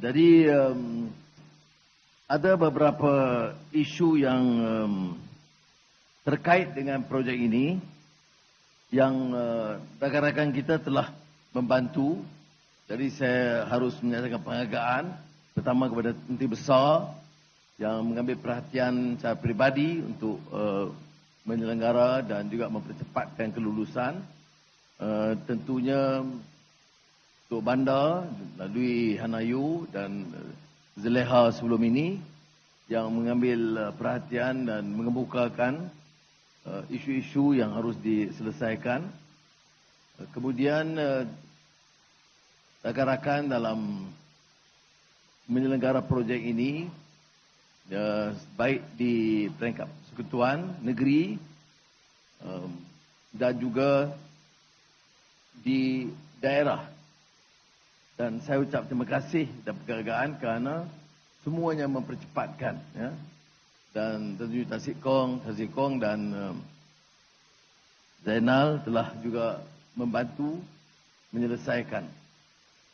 Jadi ada beberapa isu yang terkait dengan projek ini yang rakan-rakan kita telah membantu. Jadi saya harus menyatakan penghargaan pertama kepada Menteri Besar yang mengambil perhatian secara peribadi untuk menyelenggara dan juga mempercepatkan kelulusan. Tentunya untuk bandar melalui Hanayu dan Zeleha sebelum ini yang mengambil perhatian dan mengemukakan isu-isu yang harus diselesaikan. Kemudian rakan-rakan dalam menyelenggara projek ini baik di peringkat persekutuan negeri dan juga di daerah. Dan saya ucap terima kasih dan penghargaan kerana semuanya mempercepatkan, ya. Dan tentunya Tasik Kong dan Zainal telah juga membantu menyelesaikan.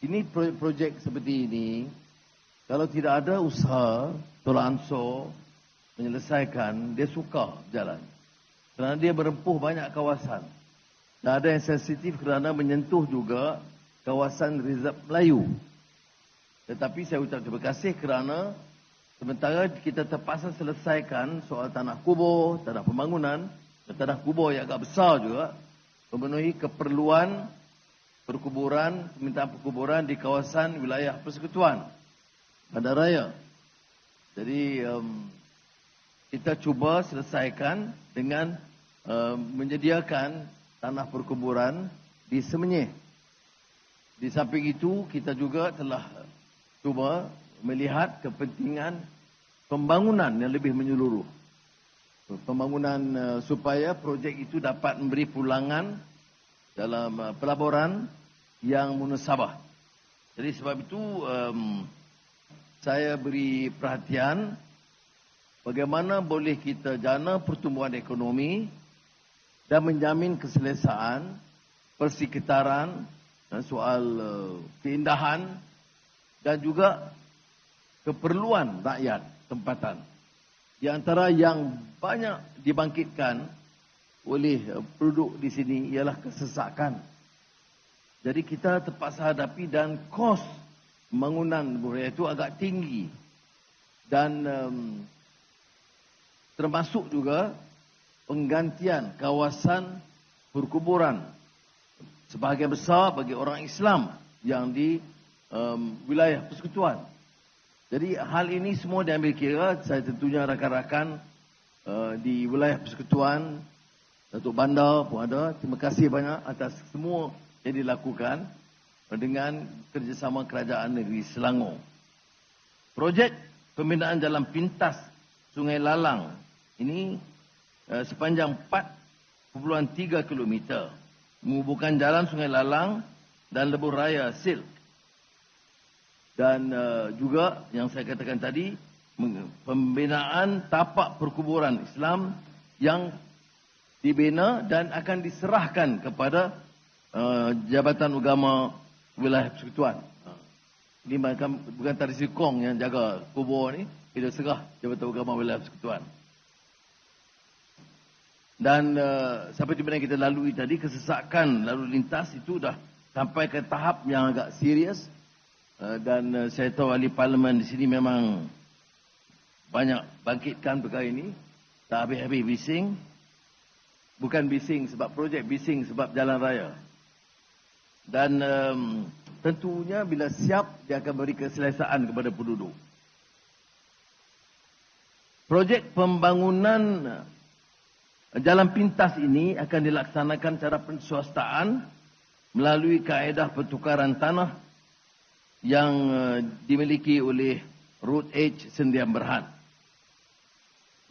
Ini projek seperti ini, kalau tidak ada usaha tolak ansur menyelesaikan, dia sukar berjalan. Kerana dia berempuh banyak kawasan. Dan ada yang sensitif kerana menyentuh juga kawasan Reserve Melayu. Tetapi saya ucap terima kasih kerana sementara kita terpaksa selesaikan soal tanah kubur, tanah pembangunan, dan tanah kubur yang agak besar juga, memenuhi keperluan perkuburan, permintaan perkuburan di kawasan wilayah persekutuan Bandaraya. Jadi kita cuba selesaikan dengan menyediakan tanah perkuburan di Semenyih. Di samping itu, kita juga telah cuba melihat kepentingan pembangunan yang lebih menyeluruh. Pembangunan supaya projek itu dapat memberi pulangan dalam pelaburan yang munasabah. Jadi sebab itu saya beri perhatian bagaimana boleh kita jana pertumbuhan ekonomi dan menjamin keselesaan, persekitaran, dan soal keindahan dan juga keperluan rakyat tempatan. Di antara yang banyak dibangkitkan oleh penduduk di sini ialah kesesakan. Jadi kita terpaksa hadapi dan kos pembangunan budaya itu agak tinggi. Dan termasuk juga penggantian kawasan perkuburan sebahagian besar bagi orang Islam yang di wilayah persekutuan. Jadi hal ini semua diambil kira. Saya tentunya rakan-rakan di wilayah persekutuan, Datuk Bandar pun ada. Terima kasih banyak atas semua yang dilakukan dengan kerjasama Kerajaan Negeri Selangor. Projek pembinaan jalan pintas Sungai Lalang ini sepanjang 4.3 km menghubungkan jalan Sungai Lalang dan Lebuh Raya Silk. Dan juga yang saya katakan tadi, pembinaan tapak perkuburan Islam yang dibina dan akan diserahkan kepada Jabatan Agama Wilayah Persekutuan. Ini bukan Tasik Kong yang jaga kubur ni, kita serah Jabatan Agama Wilayah Persekutuan. Dan seperti mana kita lalui tadi, kesesakan lalu lintas itu dah sampai ke tahap yang agak serius. Dan saya tahu ahli parlimen di sini memang banyak bangkitkan perkara ini. Tak habis-habis bising. Bukan bising sebab projek, bising sebab jalan raya. Dan tentunya bila siap, dia akan beri keselesaan kepada penduduk. Projek pembangunan jalan pintas ini akan dilaksanakan secara penswastaan melalui kaedah pertukaran tanah yang dimiliki oleh Road Edge Sendian Berhad.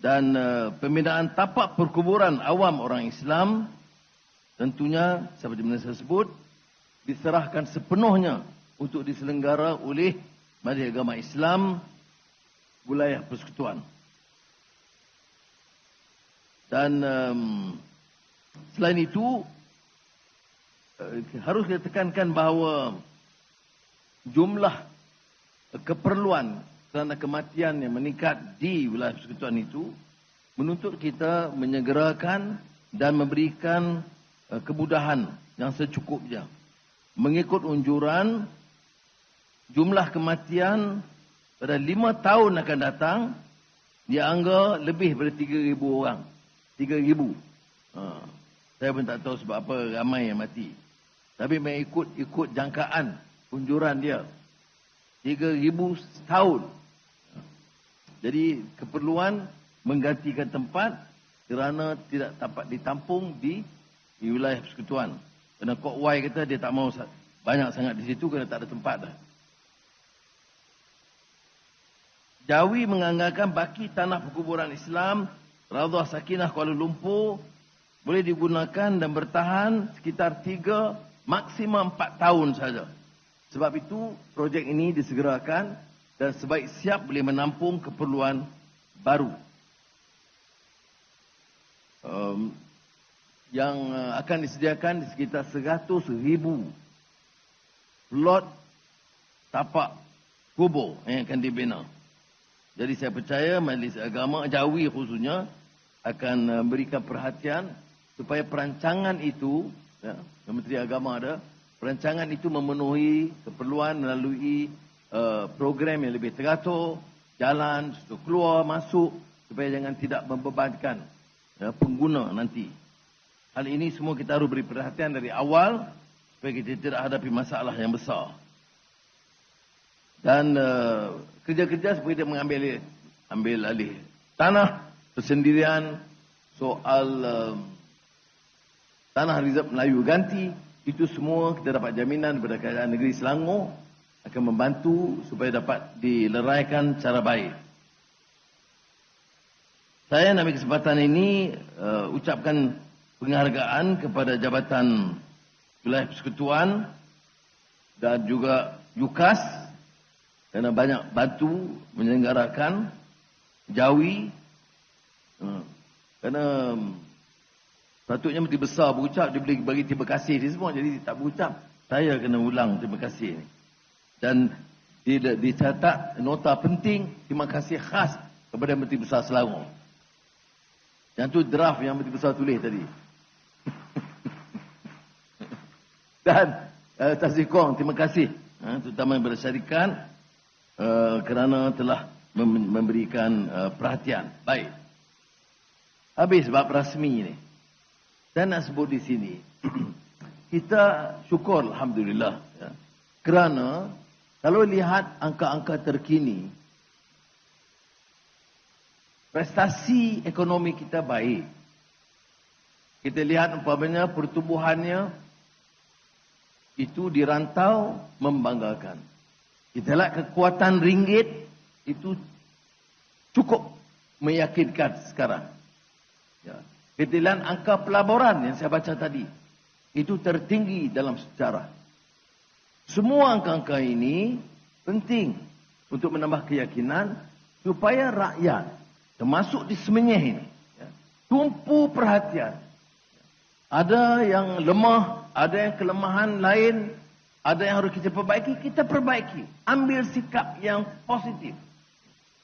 Dan pembinaan tapak perkuburan awam orang Islam tentunya seperti mana saya sebut diserahkan sepenuhnya untuk diselenggara oleh Majlis Agama Islam wilayah persekutuan. Dan selain itu harus ditekankan bahawa jumlah keperluan kerana kematian yang meningkat di wilayah persekutuan itu menuntut kita menyegerakan dan memberikan kemudahan yang secukupnya. Mengikut unjuran, jumlah kematian pada 5 tahun akan datang dianggar lebih daripada 3,000 orang. 3,000. Saya pun tak tahu sebab apa ramai yang mati. Tapi mengikut jangkaan unjuran dia. 3,000 setahun. Jadi keperluan menggantikan tempat kerana tidak dapat ditampung di wilayah persekutuan. Kerana Kok Wai kata dia tak mau banyak sangat di situ kerana tak ada tempat dah. Jawi menganggarkan baki tanah perkuburan Islam Raudhah Sakinah Kuala Lumpur boleh digunakan dan bertahan sekitar 3 maksimum 4 tahun saja. Sebab itu projek ini disegerakan dan sebaik siap boleh menampung keperluan baru. Yang akan disediakan di sekitar 100,000 lot tapak kubur yang akan dibina. Jadi saya percaya Majlis Agama Jawi khususnya akan berikan perhatian supaya perancangan itu, Menteri Agama ada, perancangan itu memenuhi keperluan melalui program yang lebih teratur, jalan, keluar, masuk, supaya jangan tidak membebankan pengguna nanti. Hal ini semua kita harus beri perhatian dari awal supaya kita tidak hadapi masalah yang besar. Dan kerja-kerja supaya dia mengambil alih tanah persendirian, soal tanah Rizab Melayu ganti, itu semua kita dapat jaminan daripada Kerajaan Negeri Selangor akan membantu supaya dapat dileraikan secara baik. Saya nak ambil kesempatan ini ucapkan penghargaan kepada Jabatan Wilayah Persekutuan dan juga UKAS kerana banyak bantu menyelenggarakan Jawi. Kerana patutnya Menteri Besar berucap, dia boleh bagi terima kasih dia semua, jadi dia tak berucap. Saya kena ulang terima kasih ni. Dan dicatat nota penting terima kasih khas kepada Menteri Besar Selangor. Yang tu draft yang Menteri Besar tulis tadi. Dan Tazikong, terima kasih terutama kepada syarikat kerana telah memberikan perhatian. Baik. Habis bab rasmi ni. Saya nak sebut di sini. Kita syukur Alhamdulillah. Ya. Kerana kalau lihat angka-angka terkini, prestasi ekonomi kita baik. Kita lihat umpamanya pertumbuhannya itu di rantau membanggakan. Kita lihat kekuatan ringgit itu cukup meyakinkan sekarang. Ya. Kita lihat angka pelaburan yang saya baca tadi. Itu tertinggi dalam sejarah. Semua angka-angka ini penting untuk menambah keyakinan supaya rakyat, termasuk di Semenyih ini, tumpu perhatian. Ada yang lemah, ada yang kelemahan lain, ada yang harus kita perbaiki, kita perbaiki. Ambil sikap yang positif.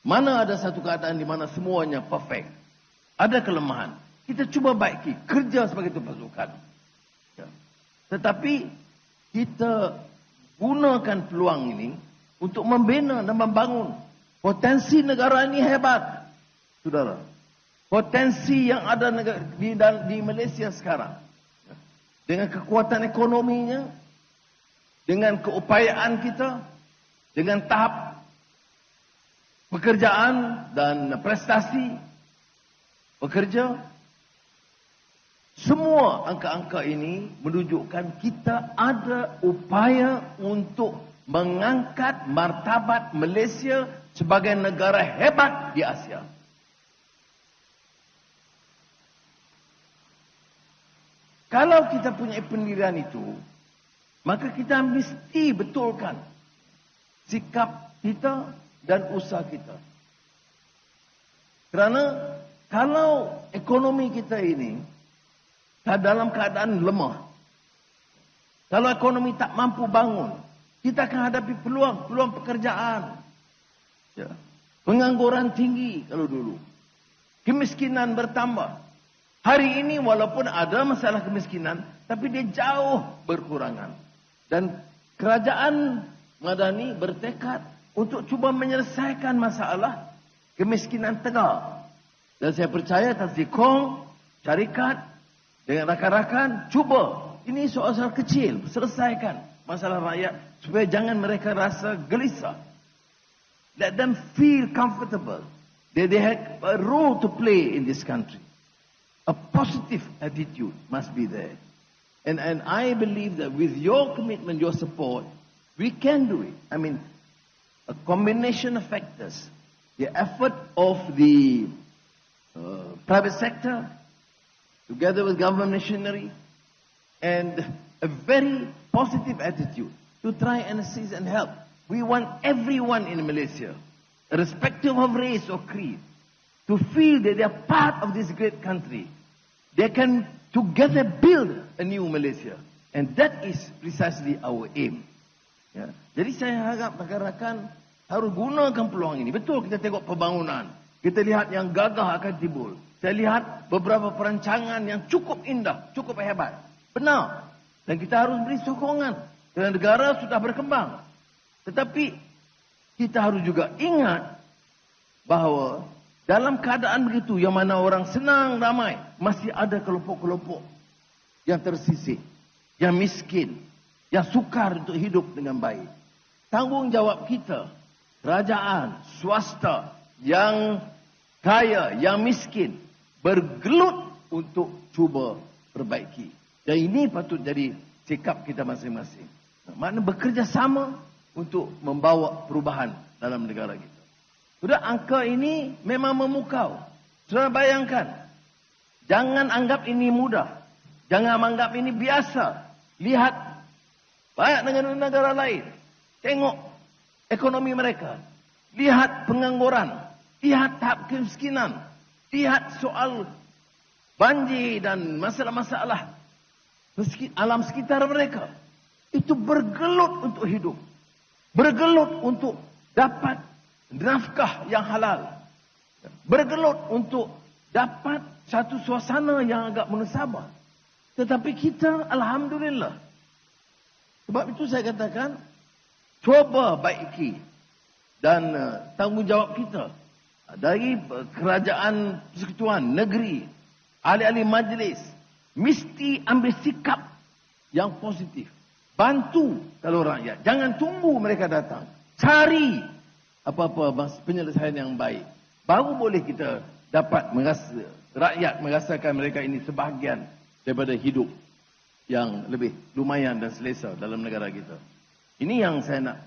Mana ada satu keadaan di mana semuanya perfect. Ada kelemahan. Kita cuba baiki, kerja sebagai tu pasukan. Ya. Tetapi kita gunakan peluang ini untuk membina dan membangun. Potensi negara ini hebat. Saudara. Potensi yang ada di Malaysia sekarang. Dengan kekuatan ekonominya, dengan keupayaan kita, dengan tahap pekerjaan dan prestasi bekerja, semua angka-angka ini menunjukkan kita ada upaya untuk mengangkat martabat Malaysia sebagai negara hebat di Asia. Kalau kita punya pendirian itu, maka kita mesti betulkan sikap kita dan usaha kita. Kerana kalau ekonomi kita ini dalam keadaan lemah, kalau ekonomi tak mampu bangun, kita akan hadapi peluang pekerjaan. Ya. Pengangguran tinggi kalau dulu. Kemiskinan bertambah. Hari ini walaupun ada masalah kemiskinan, tapi dia jauh berkurangan. Dan kerajaan Madani bertekad untuk cuba menyelesaikan masalah kemiskinan Tegal. Dan saya percaya Tan Sri Kong, syarikat, dengan rakan-rakan, cuba. Ini soal-soal kecil, selesaikan masalah rakyat supaya jangan mereka rasa gelisah. Let them feel comfortable. They have a role to play in this country. A positive attitude must be there. And I believe that with your commitment, your support, we can do it. I mean, a combination of factors. The effort of the private sector, together with government machinery, and a very positive attitude to try and assist and help. We want everyone in Malaysia, irrespective of race or creed, to feel that they are part of this great country. They can together build a new Malaysia. And that is precisely our aim. Ya. Jadi saya harap rakan-rakan harus gunakan peluang ini. Betul kita tengok pembangunan. Kita lihat yang gagah akan timbul. Saya lihat beberapa perancangan yang cukup indah, cukup hebat. Benar. Dan kita harus beri sokongan. Kerana negara sudah berkembang. Tetapi kita harus juga ingat bahawa dalam keadaan begitu yang mana orang senang ramai, masih ada kelompok-kelompok yang tersisih, yang miskin, yang sukar untuk hidup dengan baik. Tanggungjawab kita, kerajaan, swasta, yang kaya, yang miskin, bergelut untuk cuba perbaiki. Dan ini patut jadi sikap kita masing-masing. Maknanya bekerjasama untuk membawa perubahan dalam negara kita. Sudah angka ini memang memukau. Sudah bayangkan. Jangan anggap ini mudah. Jangan anggap ini biasa. Lihat banyak negara-negara lain. Tengok ekonomi mereka. Lihat pengangguran. Lihat tahap kemiskinan. Lihat soal banjir dan masalah-masalah alam sekitar mereka. Itu bergelut untuk hidup. Bergelut untuk dapat nafkah yang halal. Bergelut untuk dapat satu suasana yang agak mengesabah. Tetapi kita, alhamdulillah. Sebab itu saya katakan, cuba baiki. Dan tanggungjawab kita dari kerajaan persekutuan negeri, ahli-ahli majlis, mesti ambil sikap yang positif. Bantu kalau rakyat. Jangan tunggu mereka datang. Cari apa-apa penyelesaian yang baik. Baru boleh kita dapat rakyat merasakan mereka ini sebahagian daripada hidup yang lebih lumayan dan selesa dalam negara kita. Ini yang saya nak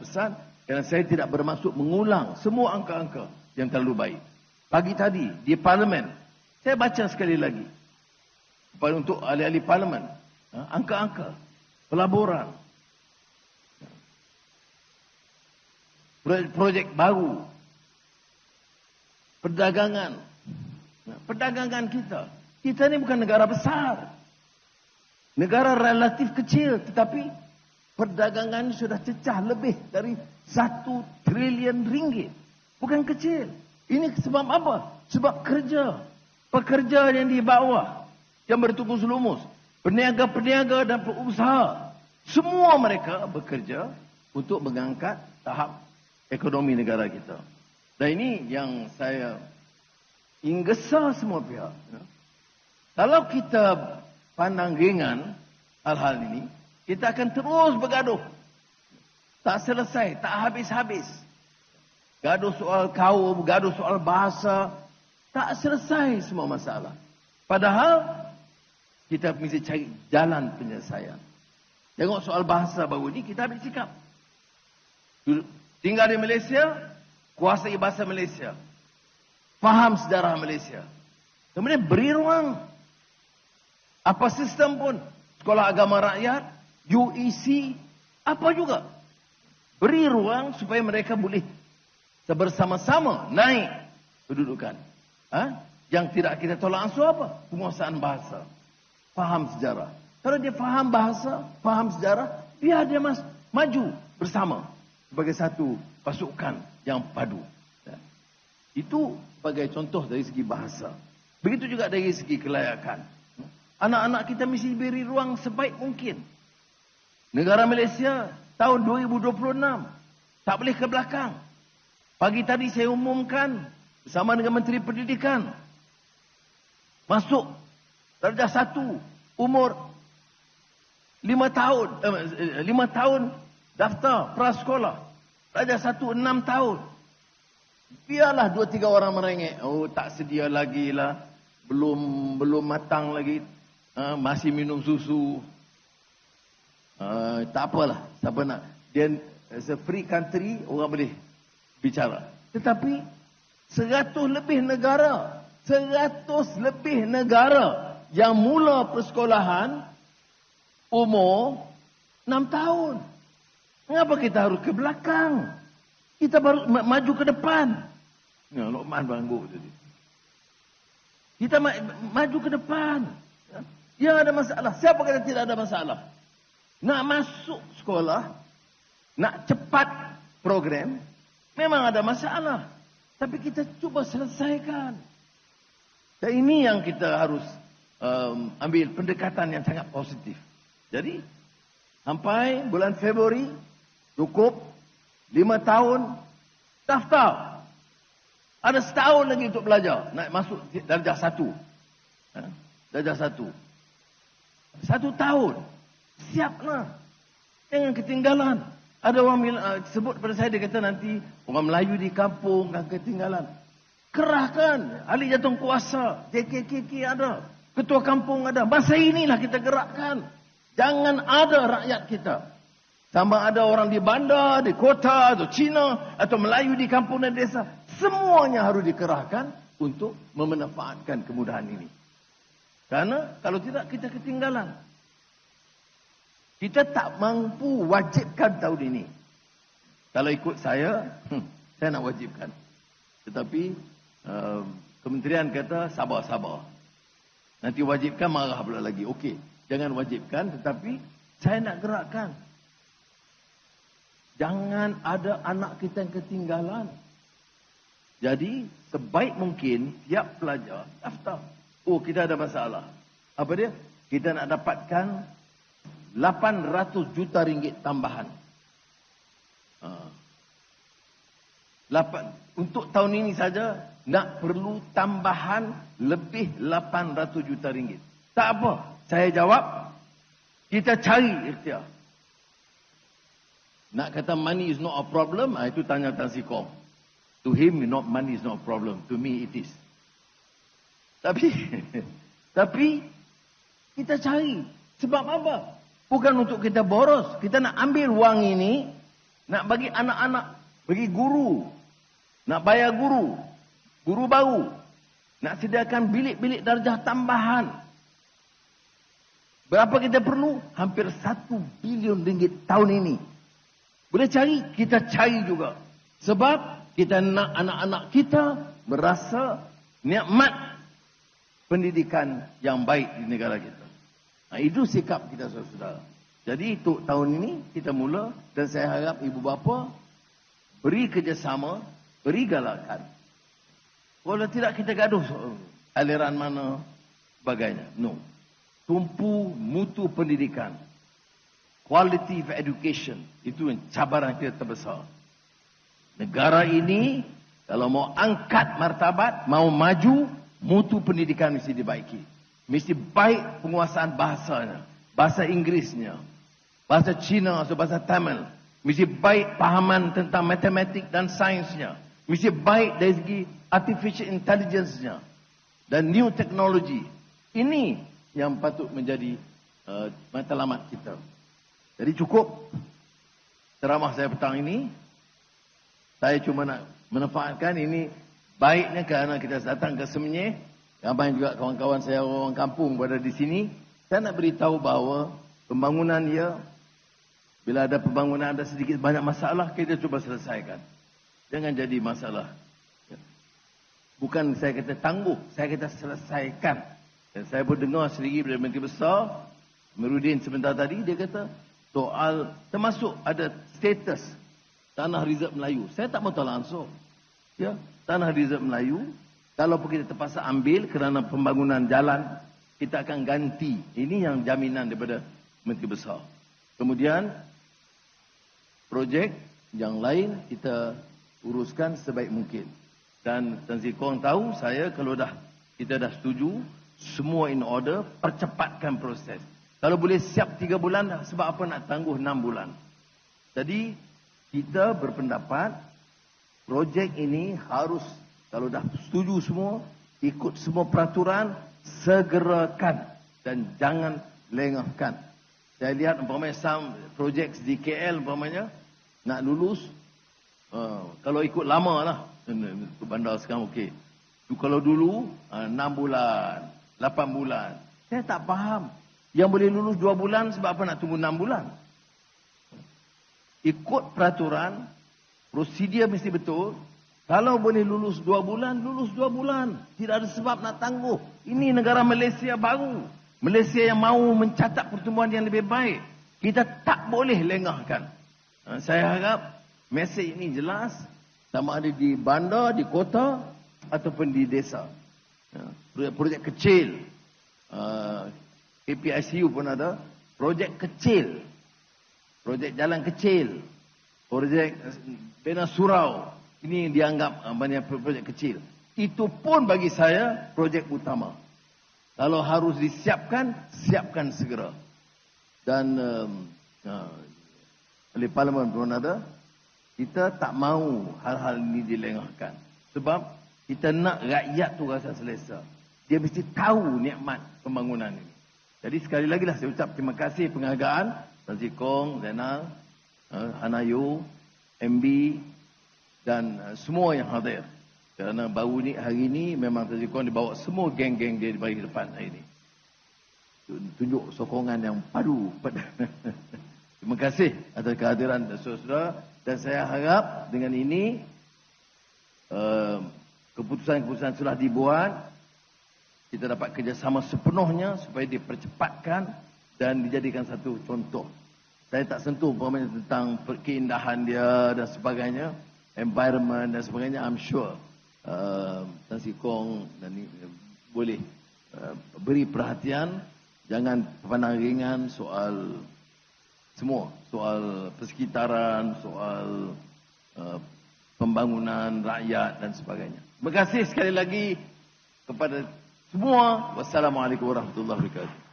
pesan. Kerana saya tidak bermaksud mengulang semua angka-angka yang terlalu baik. Pagi tadi di Parlimen, saya baca sekali lagi. Untuk ahli-ahli Parlimen, angka-angka, pelaburan, projek baru, perdagangan. Perdagangan kita. Kita ni bukan negara besar. Negara relatif kecil. Tetapi perdagangan sudah cecah lebih dari 1 trilion ringgit. Bukan kecil. Ini sebab apa? Sebab kerja. Pekerja yang di bawah. Yang bertukus lumus. Peniaga-peniaga dan pengusaha. Semua mereka bekerja untuk mengangkat tahap ekonomi negara kita. Dan ini yang saya ingin gesa semua pihak. Kalau kita pandang ringan hal-hal ini, kita akan terus bergaduh. Tak selesai, tak habis-habis. Gaduh soal kaum, gaduh soal bahasa. Tak selesai semua masalah. Padahal, kita mesti cari jalan penyelesaian. Tengok soal bahasa baru ini, kita ambil sikap. Tinggal di Malaysia, kuasai bahasa Malaysia. Faham sejarah Malaysia. Kemudian beri ruang. Apa sistem pun. Sekolah Agama Rakyat, UEC, apa juga. Beri ruang supaya mereka boleh bersama-sama naik kedudukan. Yang tidak kita tolak ansur apa? Penguasaan bahasa. Faham sejarah. Kalau dia faham bahasa, faham sejarah, biar dia maju bersama sebagai satu pasukan yang padu. Itu sebagai contoh dari segi bahasa. Begitu juga dari segi kelayakan. Anak-anak kita mesti diberi ruang sebaik mungkin. Negara Malaysia tahun 2026 tak boleh ke belakang. Pagi tadi saya umumkan bersama dengan Menteri Pendidikan, masuk darjah 1 umur 5 tahun daftar prasekolah. Darjah 1 6 tahun. Biarlah 2-3 orang merengek. Oh, tak sedia lagi lah. Belum matang lagi. Masih minum susu. Tak apalah. Siapa nak. Dia as a free country, orang boleh bicara. Tetapi 100 lebih negara yang mula persekolahan umur 6 tahun. Mengapa kita harus ke belakang? Kita baru maju ke depan. Ya, Luqman banggu tadi. Kita maju ke depan. Yang ada masalah. Siapa kata tidak ada masalah? Nak masuk sekolah, nak cepat program, memang ada masalah. Tapi kita cuba selesaikan. Dan ini yang kita harus ambil pendekatan yang sangat positif. Jadi, sampai bulan Februari, cukup 5 tahun, daftar. Ada setahun lagi untuk belajar. Nak masuk darjah 1. Darjah 1. 1 tahun. Siaplah. Jangan ketinggalan. Ada orang sebut pada saya, dia kata nanti orang Melayu di kampung akan ketinggalan. Kerahkan. Ahli Jatuh Kuasa. JKKK ada. Ketua kampung ada. Masa inilah kita gerakkan. Jangan ada rakyat kita. Sama ada orang di bandar, di kota, atau Cina, atau Melayu di kampung dan desa. Semuanya harus dikerahkan untuk memanfaatkan kemudahan ini. Karena kalau tidak, kita ketinggalan. Kita tak mampu wajibkan tahun ini. Kalau ikut saya nak wajibkan. Tetapi kementerian kata sabar-sabar. Nanti wajibkan marah pula lagi. Okey, jangan wajibkan, tetapi saya nak gerakkan. Jangan ada anak kita yang ketinggalan. Jadi, sebaik mungkin tiap pelajar daftar. Oh, kita ada masalah. Apa dia? Kita nak dapatkan 800 juta ringgit tambahan. Untuk tahun ini saja, nak perlu tambahan lebih 800 juta ringgit. Tak apa. Saya jawab, kita cari ikhtiar. Nak kata money is not a problem, itu tanya Tan Sri Kong. To him, money is not a problem. To me, it is. Tapi kita cari. Sebab apa? Bukan untuk kita boros. Kita nak ambil wang ini, nak bagi anak-anak, bagi guru. Nak bayar guru. Guru baru. Nak sediakan bilik-bilik darjah tambahan. Berapa kita perlu? Hampir 1 bilion ringgit tahun ini. Boleh cari? Kita cari juga. Sebab kita nak anak-anak kita merasa nikmat pendidikan yang baik di negara kita. Itu sikap kita, saudara-saudara. Jadi untuk tahun ini kita mula, dan saya harap ibu bapa beri kerjasama, beri galakan. Kalau tidak kita gaduh aliran mana sebagainya. No. Tumpu mutu pendidikan. Quality of education. Itu cabaran kita terbesar. Negara ini kalau mau angkat martabat, mau maju, mutu pendidikan mesti dibaiki. Mesti baik penguasaan bahasanya, bahasa Inggerisnya, bahasa Cina atau bahasa Tamil. Mesti baik pahaman tentang matematik dan sainsnya. Mesti baik dari segi artificial intelligence-nya dan new technology. Ini yang patut menjadi matlamat kita. Jadi cukup ceramah saya petang ini. Saya cuma nak manfaatkan ini baiknya kerana kita datang ke Semenyih. Ramai juga kawan-kawan saya orang kampung berada di sini. Saya nak beritahu bahawa pembangunan ia, bila ada pembangunan ada sedikit banyak masalah, kita cuba selesaikan. Jangan jadi masalah. Bukan saya kata tangguh, saya kata selesaikan. Dan saya pun dengar sendiri dari Menteri Besar, Amiruddin sebentar tadi, dia kata, soal termasuk ada status tanah reserve Melayu. Saya tak mau tolak ansur. Ya, tanah reserve Melayu, kalau kita terpaksa ambil kerana pembangunan jalan, kita akan ganti. Ini yang jaminan daripada Menteri Besar. Kemudian, projek yang lain kita uruskan sebaik mungkin. Dan Tan Sri Kong tahu, saya kalau kita dah setuju, semua in order, percepatkan proses. Kalau boleh siap 3 bulan, sebab apa nak tangguh 6 bulan. Jadi, kita berpendapat, projek ini harus, kalau dah setuju semua, ikut semua peraturan, segerakan dan jangan lengahkan. Saya lihat umpamanya projek di KL umpamanya nak lulus, kalau ikut lama lah, bandar sekarang okey. Kalau dulu 6 bulan, 8 bulan, saya tak faham. Yang boleh lulus 2 bulan, sebab apa nak tunggu 6 bulan? Ikut peraturan, prosedur mesti betul. Kalau boleh lulus 2 bulan, lulus 2 bulan. Tidak ada sebab nak tangguh. Ini negara Malaysia baru. Malaysia yang mahu mencatat pertumbuhan yang lebih baik. Kita tak boleh lengahkan. Saya harap mesej ini jelas. Sama ada di bandar, di kota, ataupun di desa. Projek kecil. KPICU pun ada. Projek kecil. Projek jalan kecil. Projek bina surau. Ini dianggap banyak projek kecil. Itu pun bagi saya projek utama. Kalau harus disiapkan, siapkan segera. Dan oleh Parlimen pun ada, kita tak mahu hal-hal ini dilengahkan. Sebab kita nak rakyat tu rasa selesa. Dia mesti tahu nikmat pembangunan ini. Jadi sekali lagi lah saya ucap terima kasih penghargaan Tan Sri Kong, Zainal, Hanayo, MB dan semua yang hadir. Kerana baru ni hari ini memang Tan Sri Kong dibawa semua geng-geng dia di bagi depan hari ini. Tunjuk sokongan yang padu. Terima kasih atas kehadiran saudara-saudara. Dan saya harap dengan ini keputusan-keputusan sudah dibuat. Kita dapat kerjasama sepenuhnya supaya dipercepatkan dan dijadikan satu contoh. Saya tak sentuh umpamanya tentang keindahan dia dan sebagainya, environment dan sebagainya. I'm sure Tan Sri Kong dan boleh beri perhatian. Jangan pandang ringan soal semua, soal persekitaran, soal pembangunan rakyat dan sebagainya. Terima kasih sekali lagi kepada semua. Wassalamualaikum warahmatullahi wabarakatuh.